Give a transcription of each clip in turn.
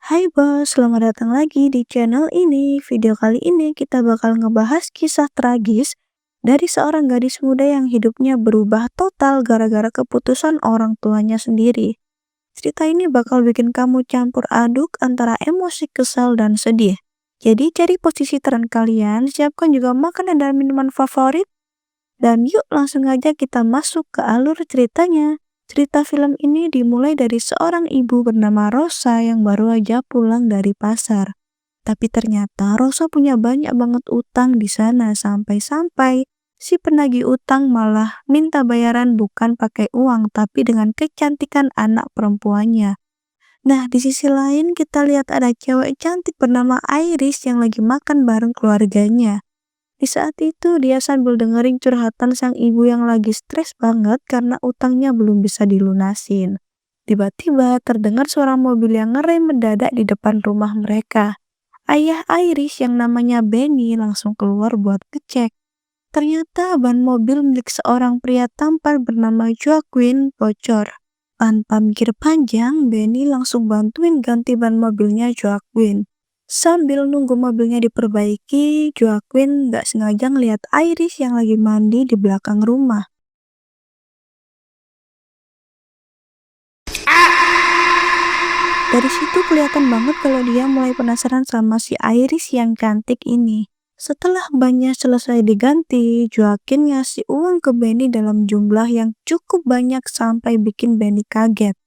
Hai bos, selamat datang lagi di channel ini. Video kali ini kita bakal ngebahas kisah tragis dari seorang gadis muda yang hidupnya berubah total gara-gara keputusan orang tuanya sendiri. Cerita ini bakal bikin kamu campur aduk antara emosi kesal dan sedih. Jadi cari posisi teran kalian, siapkan juga makanan dan minuman favorit, dan yuk langsung aja kita masuk ke alur ceritanya. Cerita film ini dimulai dari seorang ibu bernama Rosa yang baru aja pulang dari pasar. Tapi ternyata Rosa punya banyak banget utang di sana sampai-sampai si penagih utang malah minta bayaran bukan pakai uang tapi dengan kecantikan anak perempuannya. Nah, di sisi lain kita lihat ada cewek cantik bernama Iris yang lagi makan bareng keluarganya. Di saat itu dia sambil dengerin curhatan sang ibu yang lagi stres banget karena utangnya belum bisa dilunasin. Tiba-tiba terdengar suara mobil yang ngerem mendadak di depan rumah mereka. Ayah Iris yang namanya Benny langsung keluar buat ngecek. Ternyata ban mobil milik seorang pria tampan bernama Joaquin bocor. Tanpa mikir panjang, Benny langsung bantuin ganti ban mobilnya Joaquin. Sambil nunggu mobilnya diperbaiki, Joaquin gak sengaja ngeliat Iris yang lagi mandi di belakang rumah. Dari situ kelihatan banget kalau dia mulai penasaran sama si Iris yang cantik ini. Setelah bannya selesai diganti, Joaquin ngasih uang ke Benny dalam jumlah yang cukup banyak sampai bikin Benny kaget.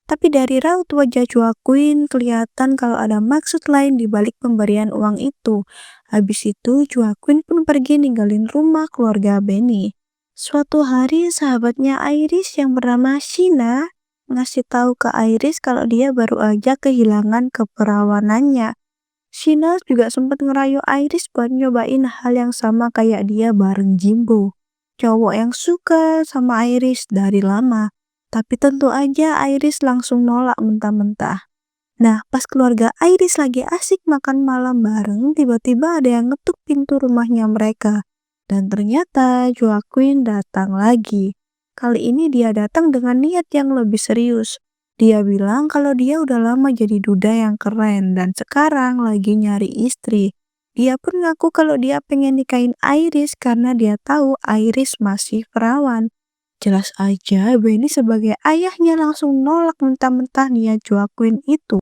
Tapi dari raut wajah Joaquin kelihatan kalau ada maksud lain di balik pemberian uang itu. Habis itu Joaquin pun pergi ninggalin rumah keluarga Benny. Suatu hari sahabatnya Iris yang bernama Sheena ngasih tahu ke Iris kalau dia baru aja kehilangan keperawanannya. Sheena juga sempat ngerayu Iris buat nyobain hal yang sama kayak dia bareng Jimbo, cowok yang suka sama Iris dari lama. Tapi tentu aja Iris langsung nolak mentah-mentah. Nah, pas keluarga Iris lagi asik makan malam bareng, tiba-tiba ada yang ngetuk pintu rumahnya mereka. Dan ternyata Joaquin datang lagi. Kali ini dia datang dengan niat yang lebih serius. Dia bilang kalau dia udah lama jadi duda yang keren dan sekarang lagi nyari istri. Dia pun ngaku kalau dia pengen nikahin Iris karena dia tahu Iris masih perawan. Jelas aja Benny sebagai ayahnya langsung nolak mentah-mentah niat Joaquin itu.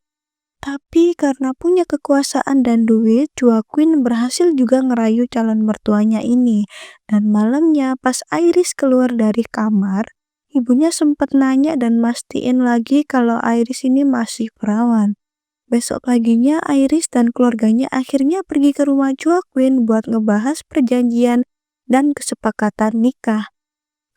Tapi karena punya kekuasaan dan duit, Joaquin berhasil juga ngerayu calon mertuanya ini. Dan malamnya pas Iris keluar dari kamar, ibunya sempat nanya dan mastiin lagi kalau Iris ini masih perawan. Besok paginya Iris dan keluarganya akhirnya pergi ke rumah Joaquin buat ngebahas perjanjian dan kesepakatan nikah.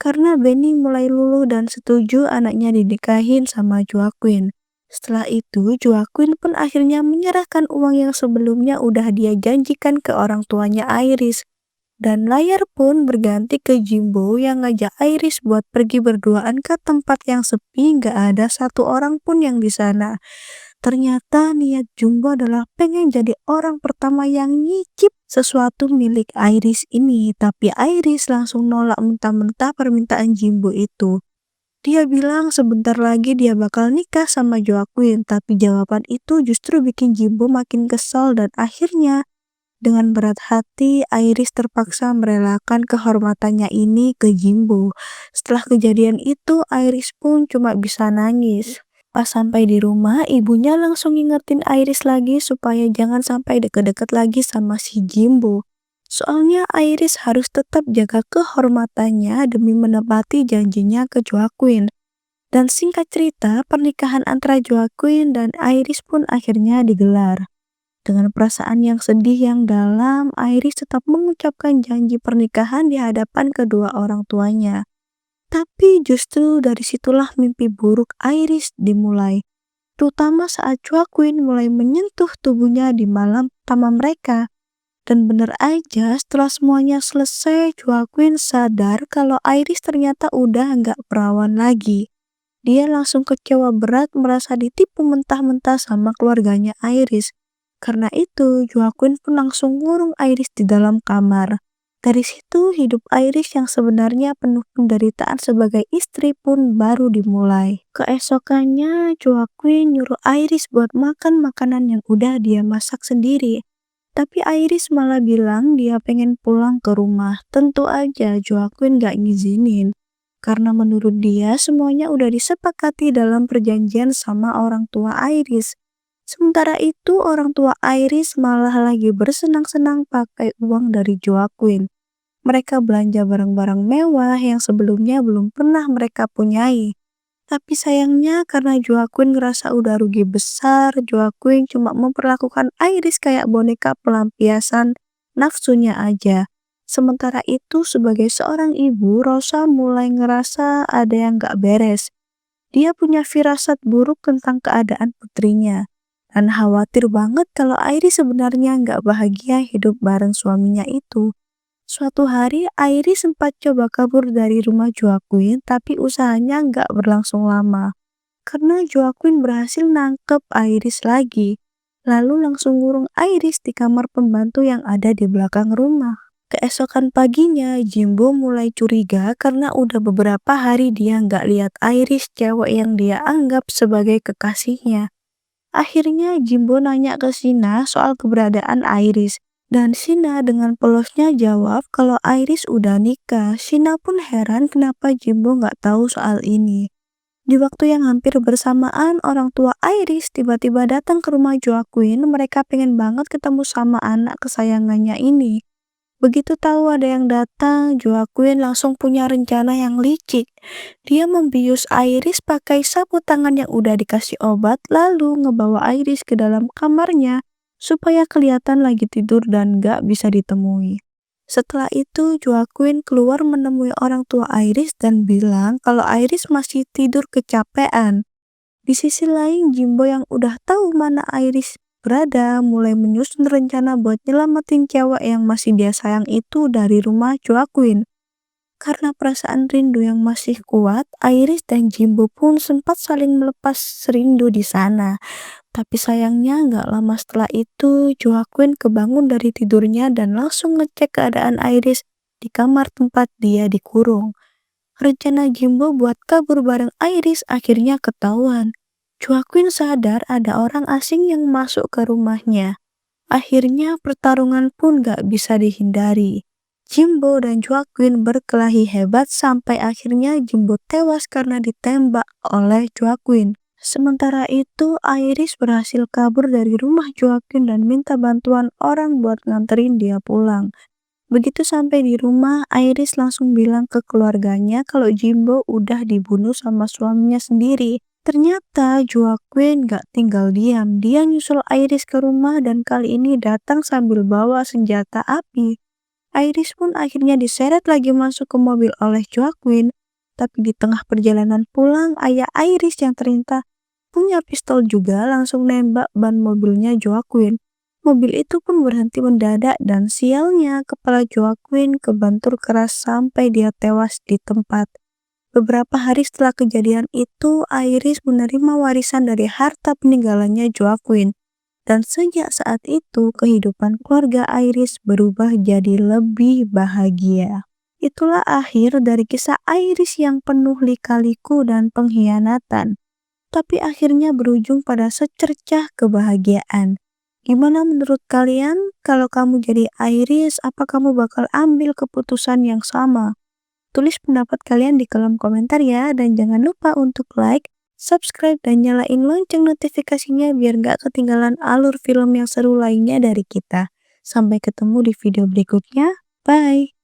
Karena Benny mulai luluh dan setuju anaknya dinikahin sama Joaquin. Setelah itu, Joaquin pun akhirnya menyerahkan uang yang sebelumnya udah dia janjikan ke orang tuanya Iris. Dan layar pun berganti ke Jimbo yang ngajak Iris buat pergi berduaan ke tempat yang sepi, gak ada satu orang pun yang di sana. Ternyata niat Jumbo adalah pengen jadi orang pertama yang nyicip sesuatu milik Iris ini. Tapi Iris langsung nolak mentah-mentah permintaan Jimbo itu. Dia bilang sebentar lagi dia bakal nikah sama Joaquin. Tapi jawaban itu justru bikin Jimbo makin kesal dan akhirnya dengan berat hati Iris terpaksa merelakan kehormatannya ini ke Jimbo. Setelah kejadian itu Iris pun cuma bisa nangis. Pas sampai di rumah, ibunya langsung ngingetin Iris lagi supaya jangan sampai deket-deket lagi sama si Jimbo. Soalnya Iris harus tetap jaga kehormatannya demi menepati janjinya ke Joaquin. Dan singkat cerita, pernikahan antara Joaquin dan Iris pun akhirnya digelar. Dengan perasaan yang sedih yang dalam, Iris tetap mengucapkan janji pernikahan di hadapan kedua orang tuanya. Tapi justru dari situlah mimpi buruk Iris dimulai, terutama saat Joaquin mulai menyentuh tubuhnya di malam pertama mereka. Dan bener aja setelah semuanya selesai, Joaquin sadar kalau Iris ternyata udah nggak perawan lagi. Dia langsung kecewa berat merasa ditipu mentah-mentah sama keluarganya Iris. Karena itu, Joaquin pun langsung ngurung Iris di dalam kamar. Dari situ hidup Iris yang sebenarnya penuh penderitaan sebagai istri pun baru dimulai. Keesokannya Joaquin nyuruh Iris buat makan makanan yang udah dia masak sendiri. Tapi Iris malah bilang dia pengen pulang ke rumah. Tentu aja Joaquin gak ngizinin. Karena menurut dia semuanya udah disepakati dalam perjanjian sama orang tua Iris. Sementara itu orang tua Iris malah lagi bersenang-senang pakai uang dari Joaquin. Mereka belanja barang-barang mewah yang sebelumnya belum pernah mereka punyai. Tapi sayangnya karena Joaquin ngerasa udah rugi besar, Joaquin cuma memperlakukan Iris kayak boneka pelampiasan nafsunya aja. Sementara itu sebagai seorang ibu, Rosa mulai ngerasa ada yang gak beres. Dia punya firasat buruk tentang keadaan putrinya. Dan khawatir banget kalau Iris sebenarnya nggak bahagia hidup bareng suaminya itu. Suatu hari, Iris sempat coba kabur dari rumah Joaquin, tapi usahanya nggak berlangsung lama. Karena Joaquin berhasil nangkep Iris lagi, lalu langsung ngurung Iris di kamar pembantu yang ada di belakang rumah. Keesokan paginya, Jimbo mulai curiga karena udah beberapa hari dia nggak lihat Iris, cewek yang dia anggap sebagai kekasihnya. Akhirnya Jimbo nanya ke Sina soal keberadaan Iris. Dan Sina dengan polosnya jawab kalau Iris udah nikah. Sina pun heran kenapa Jimbo nggak tahu soal ini. Di waktu yang hampir bersamaan, orang tua Iris tiba-tiba datang ke rumah Joaquin. Mereka pengen banget ketemu sama anak kesayangannya ini. Begitu tahu ada yang datang, Joaquin langsung punya rencana yang licik. Dia membius Iris pakai sapu tangan yang udah dikasih obat, lalu ngebawa Iris ke dalam kamarnya supaya kelihatan lagi tidur dan gak bisa ditemui. Setelah itu, Joaquin keluar menemui orang tua Iris dan bilang kalau Iris masih tidur kecapean. Di sisi lain, Jimbo yang udah tahu mana Iris berada mulai menyusun rencana buat nyelamatin cewek yang masih dia sayang itu dari rumah Joaquin. Karena perasaan rindu yang masih kuat, Iris dan Jimbo pun sempat saling melepas rindu di sana. Tapi sayangnya nggak lama setelah itu, Joaquin kebangun dari tidurnya dan langsung ngecek keadaan Iris di kamar tempat dia dikurung. Rencana Jimbo buat kabur bareng Iris akhirnya ketahuan. Joaquin sadar ada orang asing yang masuk ke rumahnya. Akhirnya pertarungan pun gak bisa dihindari. Jimbo dan Joaquin berkelahi hebat sampai akhirnya Jimbo tewas karena ditembak oleh Joaquin. Sementara itu Iris berhasil kabur dari rumah Joaquin dan minta bantuan orang buat nganterin dia pulang. Begitu sampai di rumah, Iris langsung bilang ke keluarganya kalau Jimbo udah dibunuh sama suaminya sendiri. Ternyata Joaquin gak tinggal diam. Dia nyusul Iris ke rumah dan kali ini datang sambil bawa senjata api. Iris pun akhirnya diseret lagi masuk ke mobil oleh Joaquin. Tapi di tengah perjalanan pulang, ayah Iris yang ternyata punya pistol juga langsung nembak ban mobilnya Joaquin. Mobil itu pun berhenti mendadak dan sialnya kepala Joaquin kebentur keras sampai dia tewas di tempat. Beberapa hari setelah kejadian itu, Iris menerima warisan dari harta peninggalannya Joaquin. Dan sejak saat itu, kehidupan keluarga Iris berubah jadi lebih bahagia. Itulah akhir dari kisah Iris yang penuh lika-liku dan pengkhianatan. Tapi akhirnya berujung pada secercah kebahagiaan. Gimana menurut kalian? Kalau kamu jadi Iris, apa kamu bakal ambil keputusan yang sama? Tulis pendapat kalian di kolom komentar ya, dan jangan lupa untuk like, subscribe, dan nyalain lonceng notifikasinya biar gak ketinggalan alur film yang seru lainnya dari kita. Sampai ketemu di video berikutnya, bye!